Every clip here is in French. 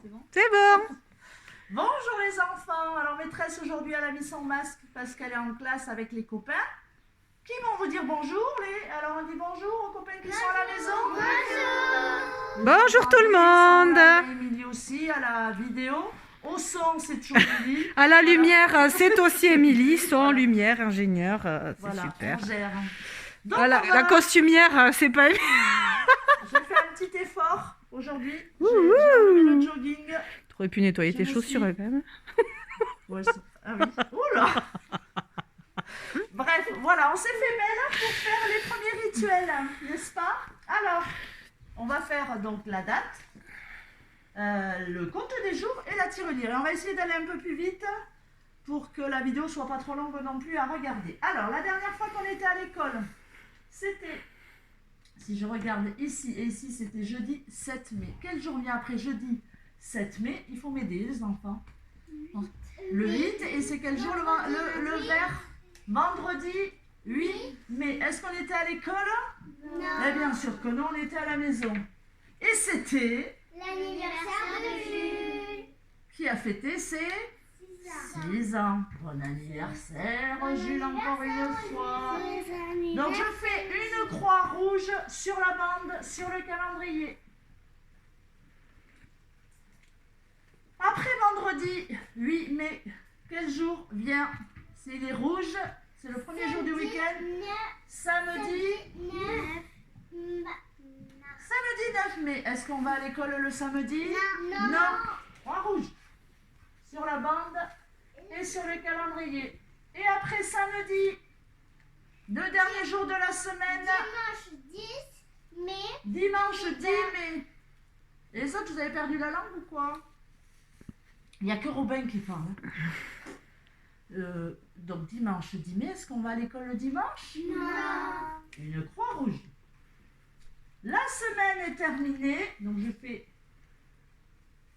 C'est bon? C'est bon. Bonjour les enfants. Alors maîtresse aujourd'hui elle a mis son masque parce qu'elle est en classe avec les copains. Qui vont vous dire bonjour Alors on dit bonjour aux copains qui sont à la maison. Bonjour. Bonjour tout le monde. Émilie aussi à la vidéo. Au son c'est toujours Émilie. À la lumière, c'est aussi Émilie. Son, lumière, ingénieur, c'est Voilà, super. on gère. Donc, Ah, la costumière, c'est pas Émilie. J'ai fait un petit effort aujourd'hui. J'ai enlevé le jogging. Tu aurais pu nettoyer tes Je me chaussures suis- quand même. Ouais, ah oui. Oula. Bref, voilà, on s'est fait belle pour faire les premiers rituels, n'est-ce pas? Alors, on va faire donc la date, le compte des jours et la tirelire. Et on va essayer d'aller un peu plus vite pour que la vidéo soit pas trop longue non plus à regarder. Alors, la dernière fois qu'on était à l'école, c'était, si je regarde ici et ici, c'était jeudi 7 mai. Quel jour vient après jeudi 7 mai? Il faut m'aider les enfants. Le 8, et c'est quel jour le vert? Vendredi 8 mai. Est-ce qu'on était à l'école? Non. Eh bien sûr que non, on était à la maison. Et c'était... L'anniversaire de Jules. Qui a fêté ses 6 ans. Bon anniversaire, Jules, encore une fois. Donc je fais une croix rouge sur la bande, sur le calendrier. Après vendredi 8 mai, quel jour vient? C'est les rouges, c'est le premier jour du week-end. Samedi 9 mai. Est-ce qu'on va à l'école le samedi? Non. Croix rouge sur la bande et sur le calendrier. Et après samedi, le dernier jour de la semaine, dimanche 10 mai. Et les autres, vous avez perdu la langue ou quoi? Il n'y a que Robin qui parle. Donc dimanche 10 mai, est-ce qu'on va à l'école le dimanche? Non. Une croix rouge. La semaine est terminée, donc je fais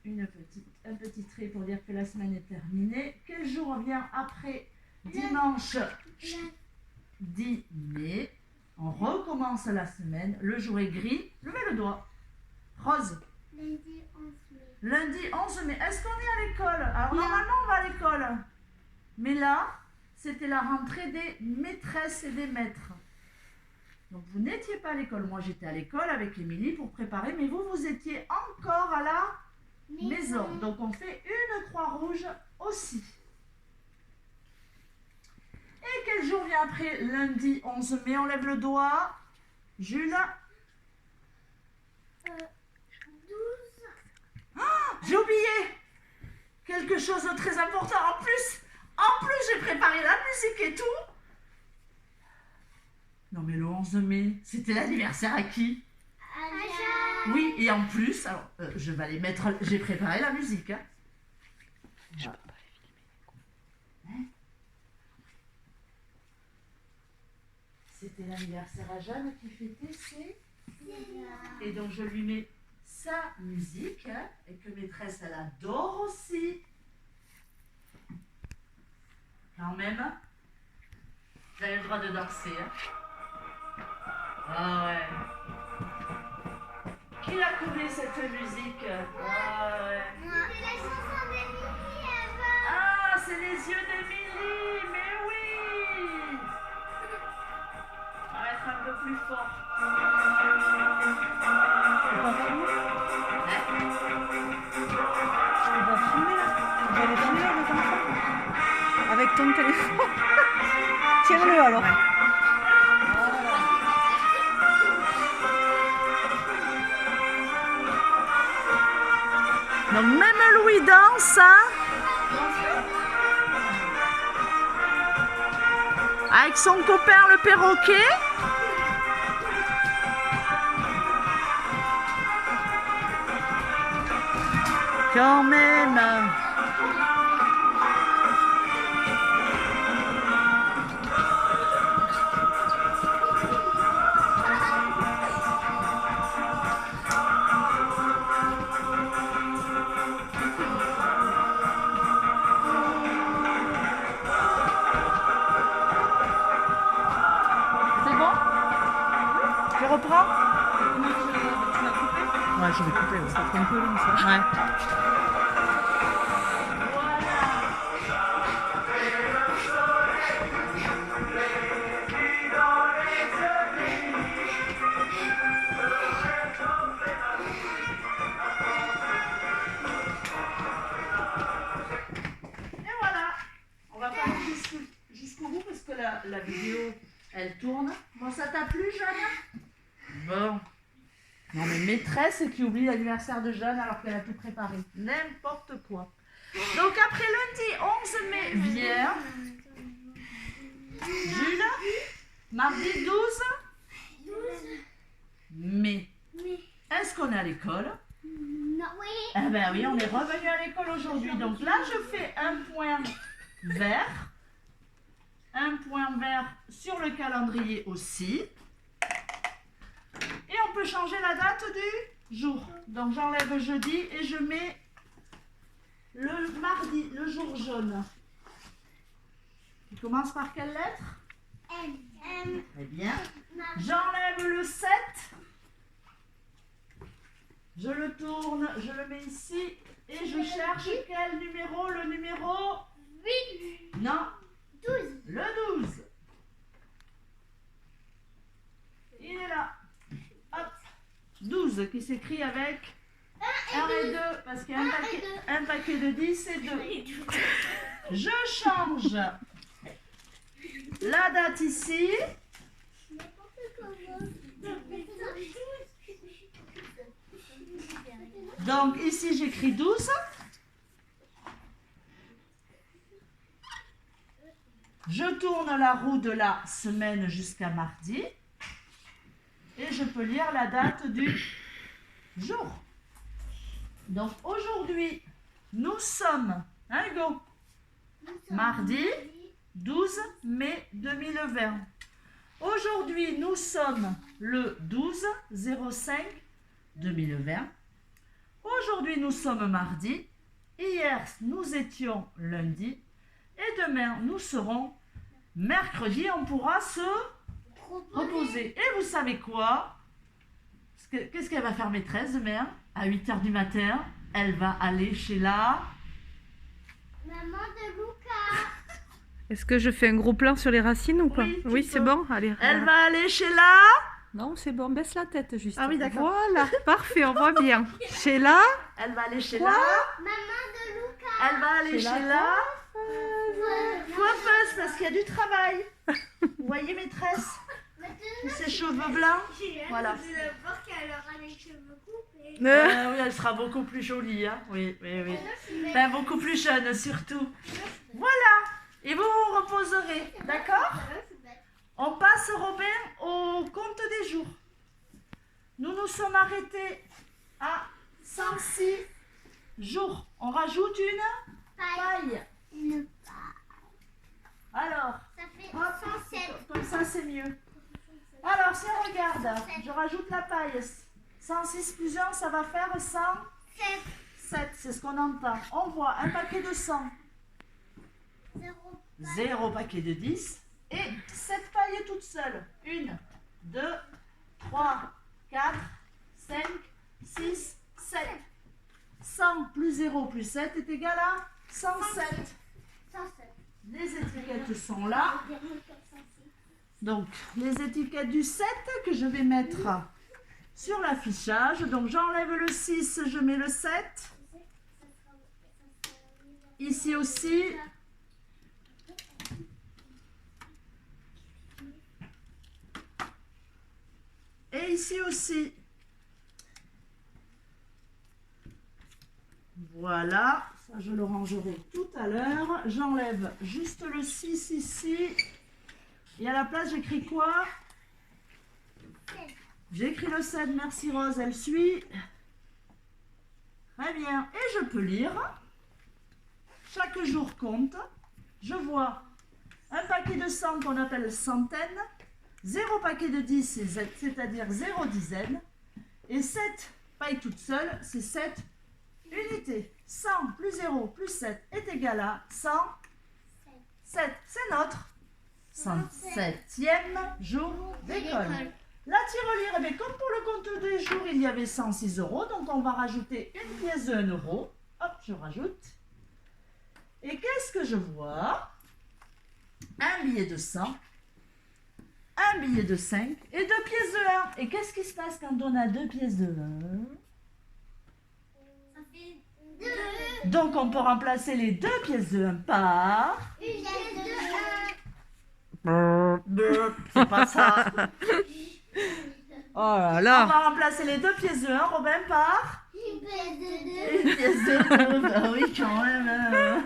un petit trait pour dire que la semaine est terminée. Quel jour vient après dimanche 10 mai? On recommence la semaine. Le jour est gris. Levez le doigt. Rose. Lundi 11 mai. Lundi 11 mai. Est-ce qu'on est à l'école? Alors normalement on va à l'école. Mais là, c'était la rentrée des maîtresses et des maîtres. Donc vous n'étiez pas à l'école. Moi j'étais à l'école avec Émilie pour préparer, mais vous étiez encore à la maison. Donc on fait une croix rouge aussi. Et quel jour vient après lundi 11 mai? On lève le doigt. Jules. 12. J'ai oublié quelque chose de très important. En plus, j'ai préparé la musique et tout. Non mais le 11 mai, c'était l'anniversaire à qui? Oui, et en plus, alors, je vais aller mettre... J'ai préparé la musique. Hein. Je peux pas les filmer. C'était l'anniversaire à Jeanne qui fêtait ses... Et donc je lui mets sa musique, hein, et que maîtresse elle adore aussi. Quand même, vous avez le droit de danser. Hein. Ah ouais. Qui a connu cette musique? Ah ouais. Ah, c'est les yeux d'Émilie, mais oui. On va être un peu plus fort. Tu peux pas filmer? Tu peux pas filmer là? Tu peux les filmer les enfants? Avec ton téléphone? Tire-le alors. Donc même Louis danse, hein, avec son copain le perroquet. Quand même. C'est bon? Je reprends? Ouais, je vais couper. Ouais. C'est un peu long ça. Voilà. Et voilà. On va pas aller jusqu'au bout parce que la vidéo, elle tourne. Bon, ça t'a plu, Jeanne? Bon. Non, mais maîtresse qui oublie l'anniversaire de Jeanne alors qu'elle a tout préparé. N'importe quoi. Donc après lundi 11 mai vient Jules, mardi 12 mai. Est-ce qu'on est à l'école? Non. Oui. Eh ben oui, on est revenu à l'école aujourd'hui. Donc là, je fais un point vert. Un point vert sur le calendrier aussi. Et on peut changer la date du jour. Donc j'enlève jeudi et je mets le mardi, le jour jaune. Tu commences par quelle lettre? M. Très bien. J'enlève le 7. Je le tourne, je le mets ici et je cherche quel numéro? Le numéro 8. Non, 12. le 12. Il est là. Hop. 12 qui s'écrit avec 1 et 2 parce qu'il y a un paquet de 10 et 2. Je change la date ici. Donc ici j'écris 12. Je tourne la roue de la semaine jusqu'à mardi. Et je peux lire la date du jour. Donc aujourd'hui, nous sommes, hein Hugo, mardi 12 mai 2020. Aujourd'hui, nous sommes le 12/05/2020. Aujourd'hui, nous sommes mardi. Hier, nous étions lundi. Et demain, nous serons mercredi. On pourra se reposer. Et vous savez quoi? Qu'est-ce qu'elle va faire maîtresse demain? À 8h du matin, elle va aller chez la... Maman de Lucas. Est-ce que je fais un gros plan sur les racines ou pas? Oui, tu Oui, c'est peux. bon. Allez. Elle va aller chez la... Non, c'est bon. Baisse la tête juste. Ah oui, d'accord. Voilà. Parfait, on voit bien. Chez la... Elle va aller chez Quoi? la... Maman de Lucas. Elle va aller Chez chez la la... coiffeuse parce qu'il y a du travail. Vous voyez maîtresse? Ses cheveux blancs. Voilà. Je vais voir qu'elle aura les cheveux coupés. Oui, elle sera beaucoup plus jolie. Hein? Oui, oui, oui. Enfin, beaucoup plus jeune surtout. Voilà. Et vous vous reposerez. D'accord? On passe, Robin, au compte des jours. Nous nous sommes arrêtés à 106 jours. On rajoute une paille. Une Alors, Ça fait hop, 107. comme ça c'est mieux. Alors, si on regarde, je rajoute la paille. 106 plus 1, ça va faire 107. 7. C'est ce qu'on entend. On voit un paquet de 100, 0. 0 paquet de 10 et 7 pailles toutes seules. 1, 2, 3, 4, 5, 6, 7. 100 plus 0 plus 7 est égal à 107. 107. Les étiquettes sont là. Donc, les étiquettes du 7 que je vais mettre sur l'affichage. Donc, j'enlève le 6, je mets le 7. Ici aussi. Et ici aussi. Voilà. Ça, je le rangerai tout à l'heure. J'enlève juste le 6 ici. Et à la place, j'écris quoi? J'écris le 7, merci Rose, elle suit. Très bien. Et je peux lire. Chaque jour compte. Je vois un paquet de 100 qu'on appelle centaine. 0 paquet de 10, c'est-à-dire 0 dizaine. Et 7 pailles toutes seules, c'est 7 unités. 100 plus 0 plus 7 est égal à 107. C'est notre 107e jour d'école. La tirelire, eh bien, comme pour le compte des jours, il y avait 106 €. Donc, on va rajouter une pièce de 1 €. Hop, je rajoute. Et qu'est-ce que je vois? Un billet de 100, un billet de 5 et 2 pièces de 1. Et qu'est-ce qui se passe quand on a 2 pièces de 1? Ça fait 2. Donc, on peut remplacer les 2 pièces de 1 par... Une pièce de 1. C'est pas ça. Oh là On là. va remplacer les 2 pièces de 1, Robin, par... Une pièce de 2. Une pièce de 2. Bah oui, quand même.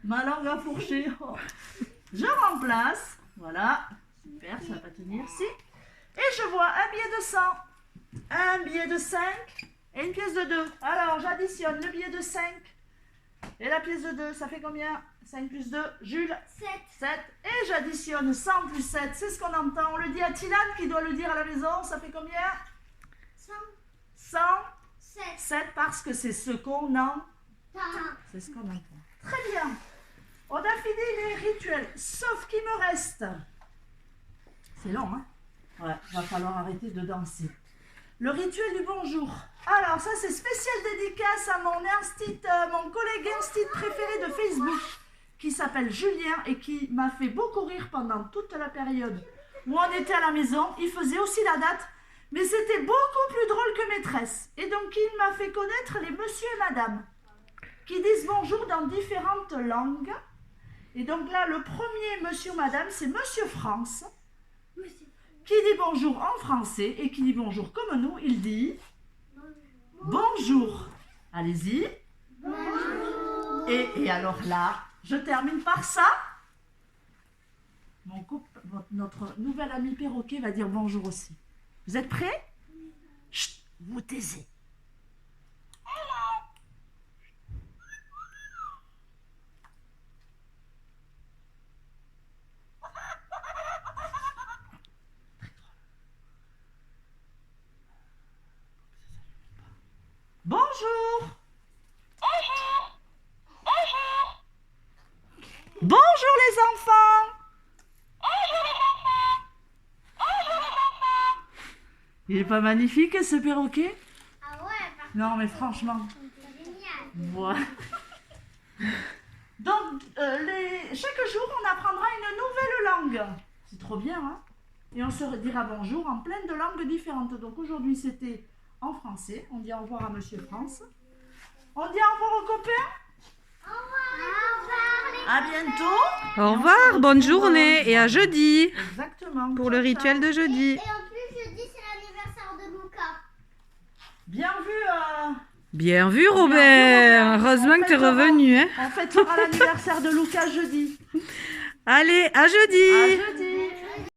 Ma langue a fourché. Oh. Je remplace. Voilà. Super, ça va pas tenir. Si. Et je vois un billet de 100, un billet de 5 et une pièce de 2. Alors, j'additionne le billet de 5 et la pièce de 2. Ça fait combien? 5 plus 2. Jules? 7. 7. Et j'additionne 100 plus 7. C'est ce qu'on entend. On le dit à Tilane qui doit le dire à la maison. Ça fait combien? 100. 107 7. parce que c'est ce qu'on entend. Tant. C'est ce qu'on entend. Très bien. On a fini les rituels. Sauf qu'il me reste. C'est long, hein? Ouais, va falloir arrêter de danser. Le rituel du bonjour. Alors, ça, c'est spécial dédicace à mon collègue instit préféré de Facebook, qui s'appelle Julien et qui m'a fait beaucoup rire pendant toute la période où on était à la maison. Il faisait aussi la date, mais c'était beaucoup plus drôle que maîtresse. Et donc, il m'a fait connaître les monsieur et madame qui disent bonjour dans différentes langues. Et donc là, le premier monsieur ou madame, c'est Monsieur France, qui dit bonjour en français et qui dit bonjour comme nous. Il dit bonjour. Allez-y. Bonjour. Et alors là, je termine par ça. Notre nouvel ami perroquet va dire bonjour aussi. Vous êtes prêts? Chut, vous taisez. Bonjour. Bonjour les enfants. Il est pas magnifique ce perroquet? Ah ouais, par Non mais franchement. contre, c'est génial. Voilà. Donc chaque jour on apprendra une nouvelle langue. C'est trop bien, hein? Et on se dira bonjour en plein de langues différentes. Donc aujourd'hui c'était en français. On dit au revoir à Monsieur France. On dit au revoir aux copains. Au revoir les À bientôt. Au revoir, bonne journée et à jeudi Exactement. pour le rituel de jeudi. Et en plus, jeudi, c'est l'anniversaire de Luca. Bien vu. Bien vu Robert, heureusement que tu es revenu. Hein. On fêtera l'anniversaire de Lucas jeudi. Allez, à jeudi. À jeudi.